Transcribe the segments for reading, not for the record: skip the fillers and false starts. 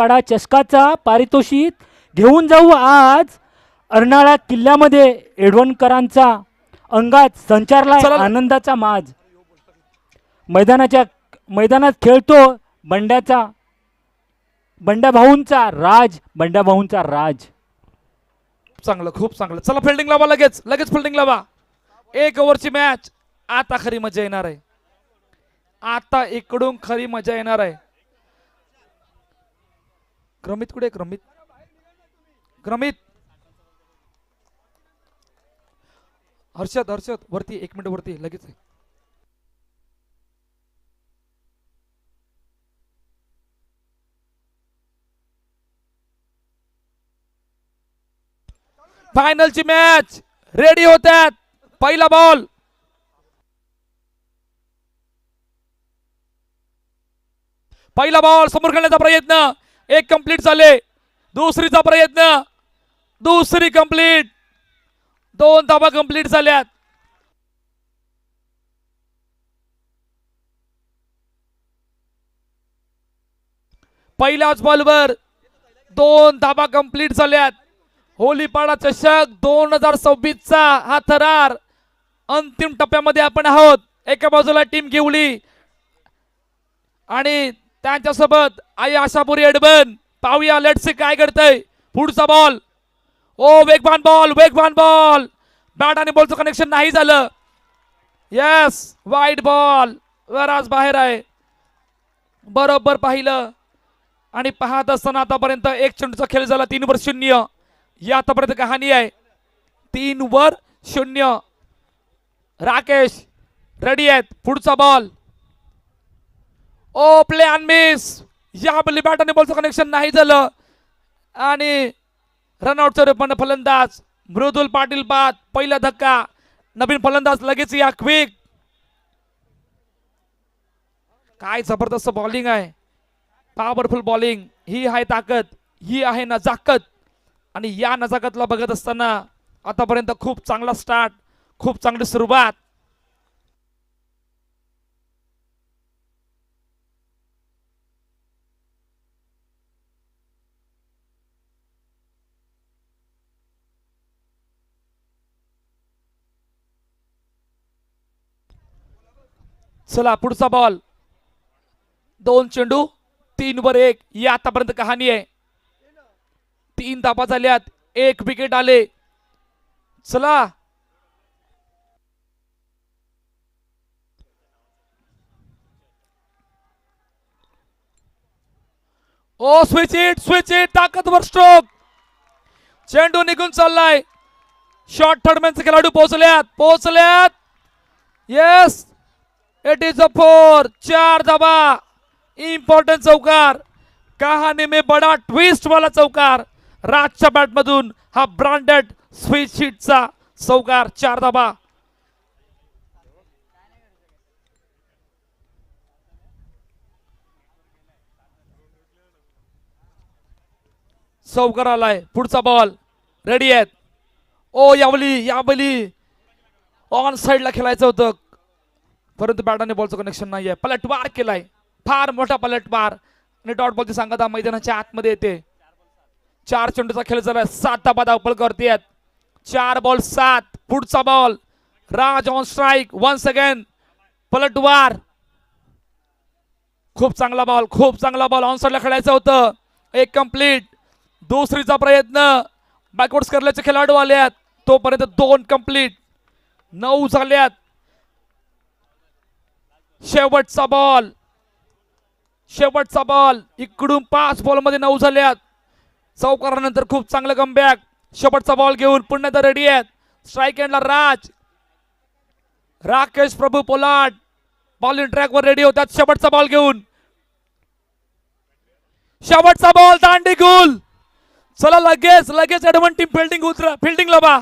चषकाचा पारितोषिक घेऊन जाऊ आज अर्नाळा किल्ल्यामध्ये एडवणकरांचा अंगात संचारलाय आनंदाचा माज. मैदानात खेळतो बंड्या भाऊंचा राज. चांगलं, खूप चांगलं. चला फिल्डिंग लावा, लगेच फिल्डिंग लावा. 1 ओव्हरची मॅच. आता खरी मजा येणार आहे. आता इकडून खरी मजा येणार आहे. क्रमित कुठे? क्रमित हर्षद वरती 1 मिनिट वरती लगेच. फायनलची मॅच रेडी होतात. पहिला बॉल समोर खेळण्याचा प्रयत्न. 1 कंप्लीट झाले. दुसरीचा प्रयत्न. दुसरी कंप्लीट. 2 धावा कंप्लीट झाल्यात. पहिल्याच बॉलवर 2 धावा कंप्लीट झाल्यात. होलीपाडा चषक 2026 चा हा थरार अंतिम टप्प्यामध्ये आपण आहोत. एका बाजूला टीम घेवली आणि त्यांच्यासोबत आई आशापुरी एडबन. पाहूया लेट्स सी काय घडतंय. पुढचा बॉल. वेगवान बॉल. बॅट आणि बॉलचं कनेक्शन नाही झालं. यस, वाईड बॉल वराज बाहेर आहे. बरोबर पाहिलं आणि पाहत असताना आतापर्यंत 1 चेंडूचा खेळ झाला. 3 वर 0 ही आतापर्यंत कहाणी आहे. 3 वर 0. राकेश रेडी आहेत. पुढचा बॉल. Play and miss. या बॅट आणि बॉलचं कनेक्शन नाही झालं आणि रनआउटचं रूपाने फलंदाज मृदुल पाटील बाद. पहिला धक्का. नवीन फलंदाज लगेच या. क्विक. काय जबरदस्त बॉलिंग आहे. Powerful bowling. ही आहे ताकद, ही आहे नजाकत आणि या नजाकतला बघत असताना आतापर्यंत खूप चांगला स्टार्ट, खूप चांगली सुरुवात. चला पुढचा बॉल. 2 चेंडू 3 वर 1 ही आतापर्यंत कहाणी आहे. 3 धावा झाल्यात. 1 विकेट आले. चला स्विच इट. ताकदवर स्ट्रोक. चेंडू निघून चाललाय. शॉर्ट थर्डमॅनचे खेळाडू पोहोचल्यात. Yes, it is a 4. 4 धावा. इम्पॉर्टंट चौकार. कहाणी में बडा ट्विस्ट वाला चौकार. राजच्या बॅट मधून हा ब्रँडेड स्विच शीटचा चौकार. 4 धावा. चौकार आलाय. पुढचा बॉल. रेडी आहेत. यावली ऑन साइडला खेळायचं होतं परंतु बॅट आणि बॉलचं कनेक्शन नाहीये. पलटवार केलाय. फार मोठा पलटवार आणि डॉट बॉलची सांगता मैदानाच्या आतमध्ये येते. 4 चेंडूचा खेळ झाला. 7 धावा धावपळ करतेयत. 4 बॉल 7. पुढचा ball. Raj on strike. Once again पलटवार. खूप चांगला बॉल. ऑन साइडला खेळायचं होतं. 1 कंप्लीट. दुसरीचा प्रयत्न. बॅकवर्ड्स करल्याचे खेळाडू आल्यात. तोपर्यंत 2 कंप्लीट. 9 झाल्यात. शेवटचा बॉल. इकडून 5 बॉल मध्ये 9 झाल्यात. चौकारानंतर खूप चांगलं कमबॅक. शेवटचा बॉल घेऊन पुन्हा एकदा रेडी आहेत. स्ट्राइक एंडला राकेश प्रभू पोलाट बॉलिंग ट्रॅक वर रेडी होतात. शेवटचा बॉल घेऊन. शेवटचा बॉल. दांडी गुल. चला लगेच एडवन टीम फिल्डिंग लावा.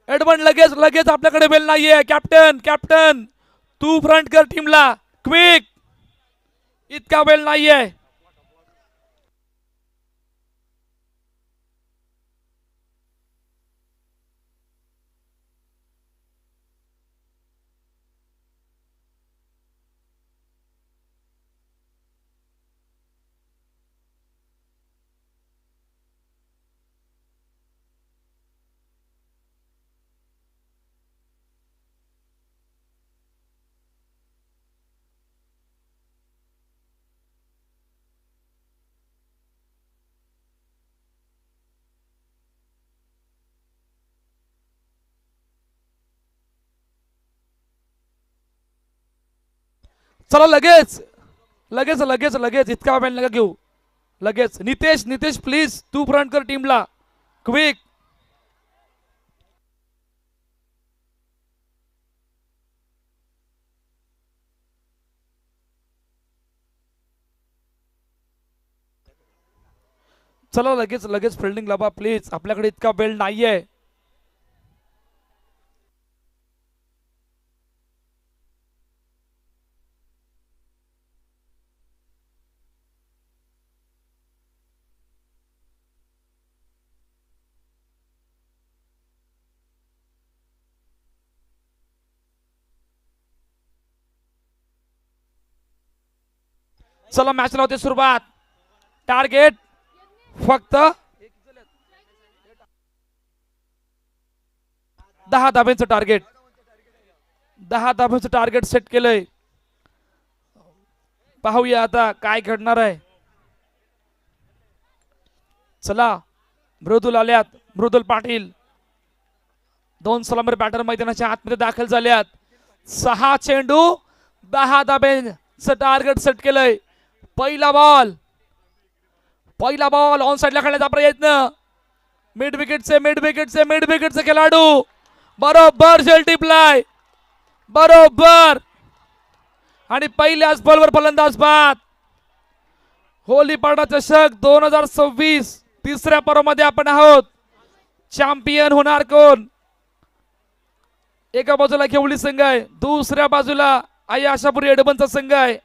एडवन लगेच आपल्याकडे वेळ नाहीये. कॅप्टन तू फ्रंट कर टीमला. क्विक. इतका वेळ नाहीये. चला लगेच लगेच लगेच लगेच इतका वेळ नका घेऊ लगेच. नितेश नितेश प्लीज तू फ्रंट कर टीमला क्विक. चला लगेच लगेच फिल्डिंग लावा प्लीज, आपल्याकडे इतका वेळ नाहीये. चला मॅचला होते सुरुवात. टार्गेट फक्त 10 धाब्यांचं टार्गेट, 10 धाब्यांचं टार्गेट सेट केलंय. पाहूया आता काय घडणार आहे. चला मृदुल आल्यात, मृदुल पाटील. 2 सलामीर बॅटर मैदानाच्या आतमध्ये दाखल झाल्यात. 6 चेंडू 10 धाब्यांचं टार्गेट सेट केलंय. पहिला बॉल ऑन साइडला खेळण्याचा प्रयत्न. मिड विकेटचे खेळाडू बरोबर शेल्टी प्लाय बरोबर. आणि पहिल्याच बॉलवर फलंदाज बाद. होलीपाडा चषक 2026 तिसऱ्या पर्वामध्ये आपण आहोत. चॅम्पियन होणार कोण? एका बाजूला घेवली संघ आहे, दुसऱ्या बाजूला आई आशापुरी एडमनचा संघ आहे.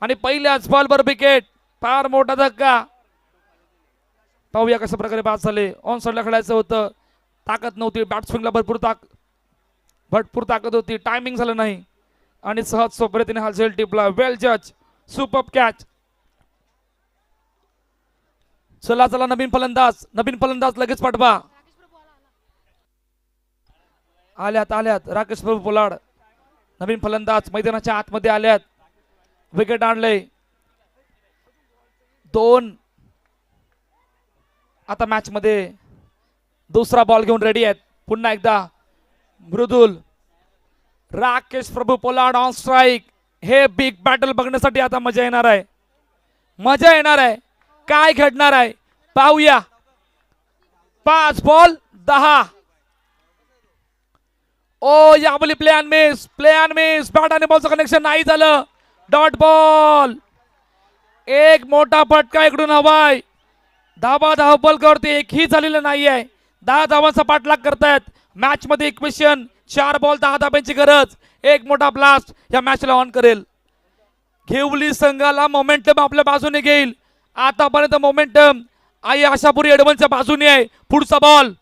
आणि पहिल्याच बॉलवर विकेट, फार मोठा धक्का. पाहूया कशा प्रकारे बाद झाले. ऑन साइडला खेळायचं होतं, ताकद नव्हती. बॅट्समॅनला भरपूर ताकद होती, टायमिंग झालं नाही आणि सहज सोपरीतीने हा झेल टिपला. वेल जज, सुपर कॅच. चला चला नवीन फलंदाज लगेच पाठवा. आल्यात राकेश प्रभू पोलाड नवीन फलंदाज मैदानाच्या आतमध्ये आल्यात. विकेट आणले 2. आता मॅच मध्ये दुसरा बॉल घेऊन रेडी आहेत. पुन्हा एकदा मृदुल, राकेश प्रभू पोलाड ऑन स्ट्राइक. हे बिग बॅटल बघण्यासाठी आता मजा येणार आहे. काय घडणार आहे पाहूया. 5 बॉल 10. ओ याबली प्ले मिस. बॅट आणि बॉलचं कनेक्शन नाही झालं. Dot ball. एक मोठा फटका इकडून हवाय. धावपलकावरती एकही झालेलं नाहीये. 10 धावांचा पाठलाग करतायत. मॅच मध्ये इक्वेशन 4 बॉल 10 धाब्यांची गरज. एक मोठा ब्लास्ट या मॅचला ऑन करेल. घेवली संघाला मोमेंटम आपल्या बाजूने घेईल. आतापर्यंत मोमेंटम आई आशापुरी एडमनच्या बाजूने आहे. पुढचा बॉल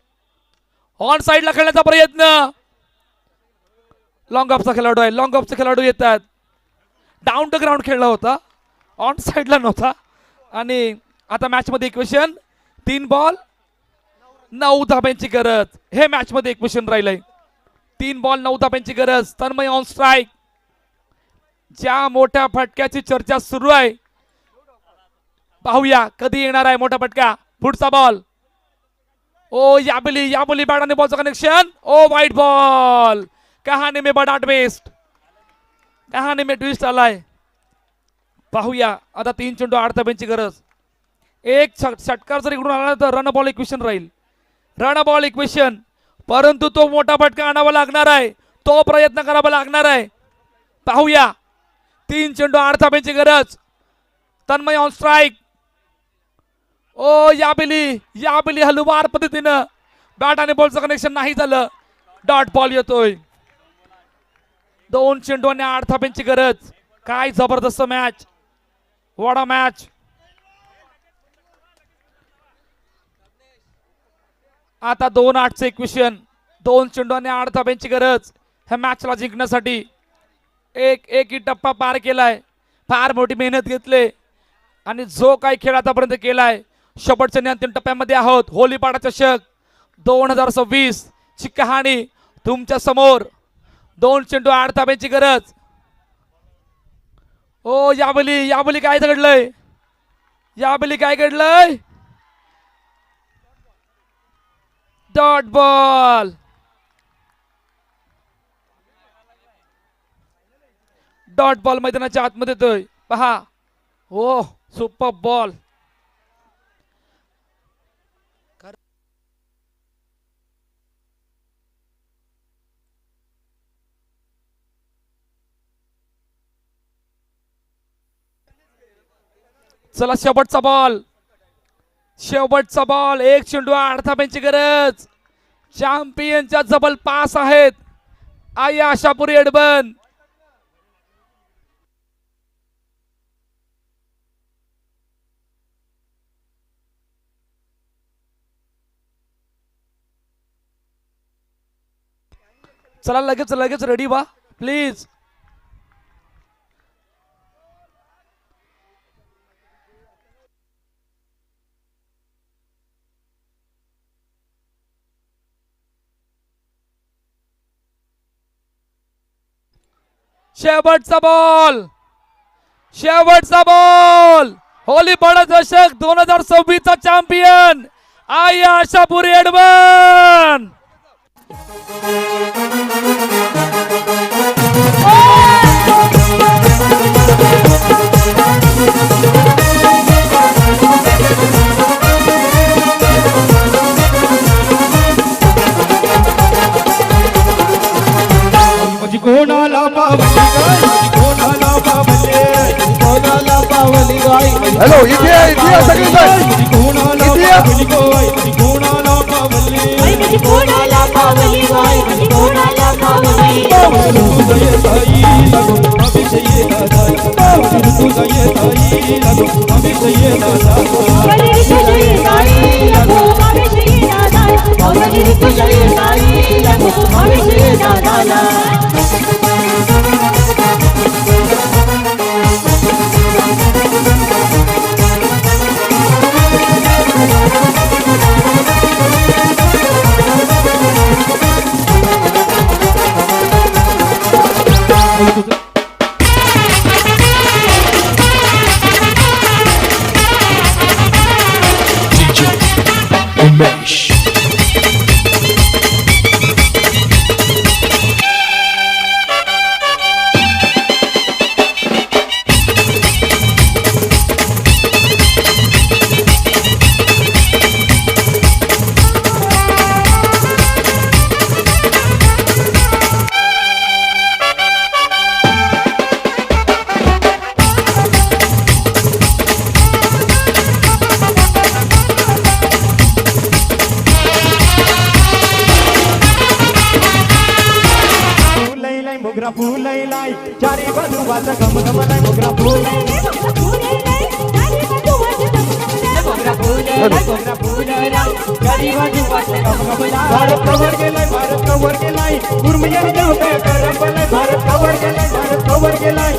ऑन साइडला खेळण्याचा प्रयत्न. लॉंग ऑफचा खेळाडू येतात. डाऊन द ग्राउंड खेळला होता, ऑन साइडला नव्हता. आणि आता मॅच मध्ये इक्वेशन 3 बॉल 9 धाब्यांची गरज. हे मॅच मध्ये इक्वेशन राहिलंय. 3 बॉल 9 धाब्यांची गरज. Tanmay on strike. ज्या मोठ्या फटक्याची चर्चा सुरू आहे, पाहूया कधी येणार आहे मोठा फटका. पुढचा बॉल. ओ याबली बॅट आणि बॉलचं कनेक्शन. ओ वाईट बॉल. कहाणी में बडा ट्विस्ट. ट्विस्ट आलाय. पाहूया आता 3 चेंडू 8 धाब्यांची गरज. एक षटकार जर इकडून आला तर रन बॉल इक्वेशन राहील. परंतु तो मोठा फटका आणावा लागणार आहे. तो प्रयत्न करावा लागणार आहे. पाहूया 3 चेंडू 8 धाब्यांची गरज. Tanmay on strike. ओ याबली हलवार पद्धतीनं बॅट आणि बॉलचं कनेक्शन नाही झालं. डॉट बॉल येतोय. 2 चेंडू आणि 8 धाब्यांची गरज. काय जबरदस्त मॅच. What a match. आता 2-8चं इक्वेशन. 2 चेंडू आणि 8 धाब्यांची गरज ह्या मॅचला जिंकण्यासाठी. एकही टप्पा पार केलाय. फार मोठी मेहनत घेतली आणि जो काही खेळ आतापर्यंत केलाय, शेवटच्या आणि अंतिम टप्प्यामध्ये आहोत. होलीपाडा चषक 2026 ची कहाणी तुमच्या समोर. 2 चेंडू 8 धाब्यांची गरज. ओ याबली काय घडलंय. Dot ball. डॉट बॉल मैदानाच्या आतमध्ये येतोय पहा. हो सुपर बॉल. चला शेवटचा बॉल. शेवटचा बॉल. एक चेंडू अडथाब्यांची गरज. चॅम्पियनच्या जबल पास आहेत आई आशापुरी एडबन. चला लगेच लगेच रेडी व्हा प्लीज. शेवटचा बॉल. शेवटचा बॉल. होली बडा दशक 2026 चा चॅम्पियन आई आशापुरी एडबन. कोणाला पावली गाय हॅलो इथे सगळी कोणाला पावली कोणाला पावली गाय कोणाला पावली तुझे ताई लगो अभिषेक दादा तुझे ताई लगो अभिषेक दादा तुझे ताई लगो अभिषेक दादा तुझे ताई लगो अभिषेक दादा. मोगरा फूल लाई चारी बाजू वाचा गम गम लाई मोगरा फूल मोगरा फूल चारी बाजू वाचा गम गम लाई भारत कवर गेलाई उर्मिया जाऊ पे करम लाई भारत कवर गेलाई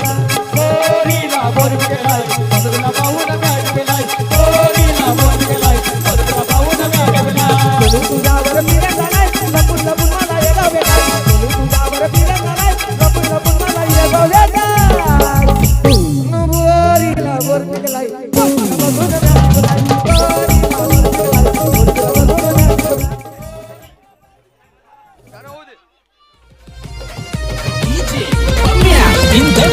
गोरीला बोल गेलाई बदला पाऊन गाड गेलाई गोरीला बोल गेलाई बदला पाऊन गाड गेलाई तुझ्यावर फिरंगालाय लपून लपून मला येगा बेलाय तुझ्यावर फिरंगालाय लपून लपून मला येगा बेलाय बोरीला बोल गेलाई DJ in the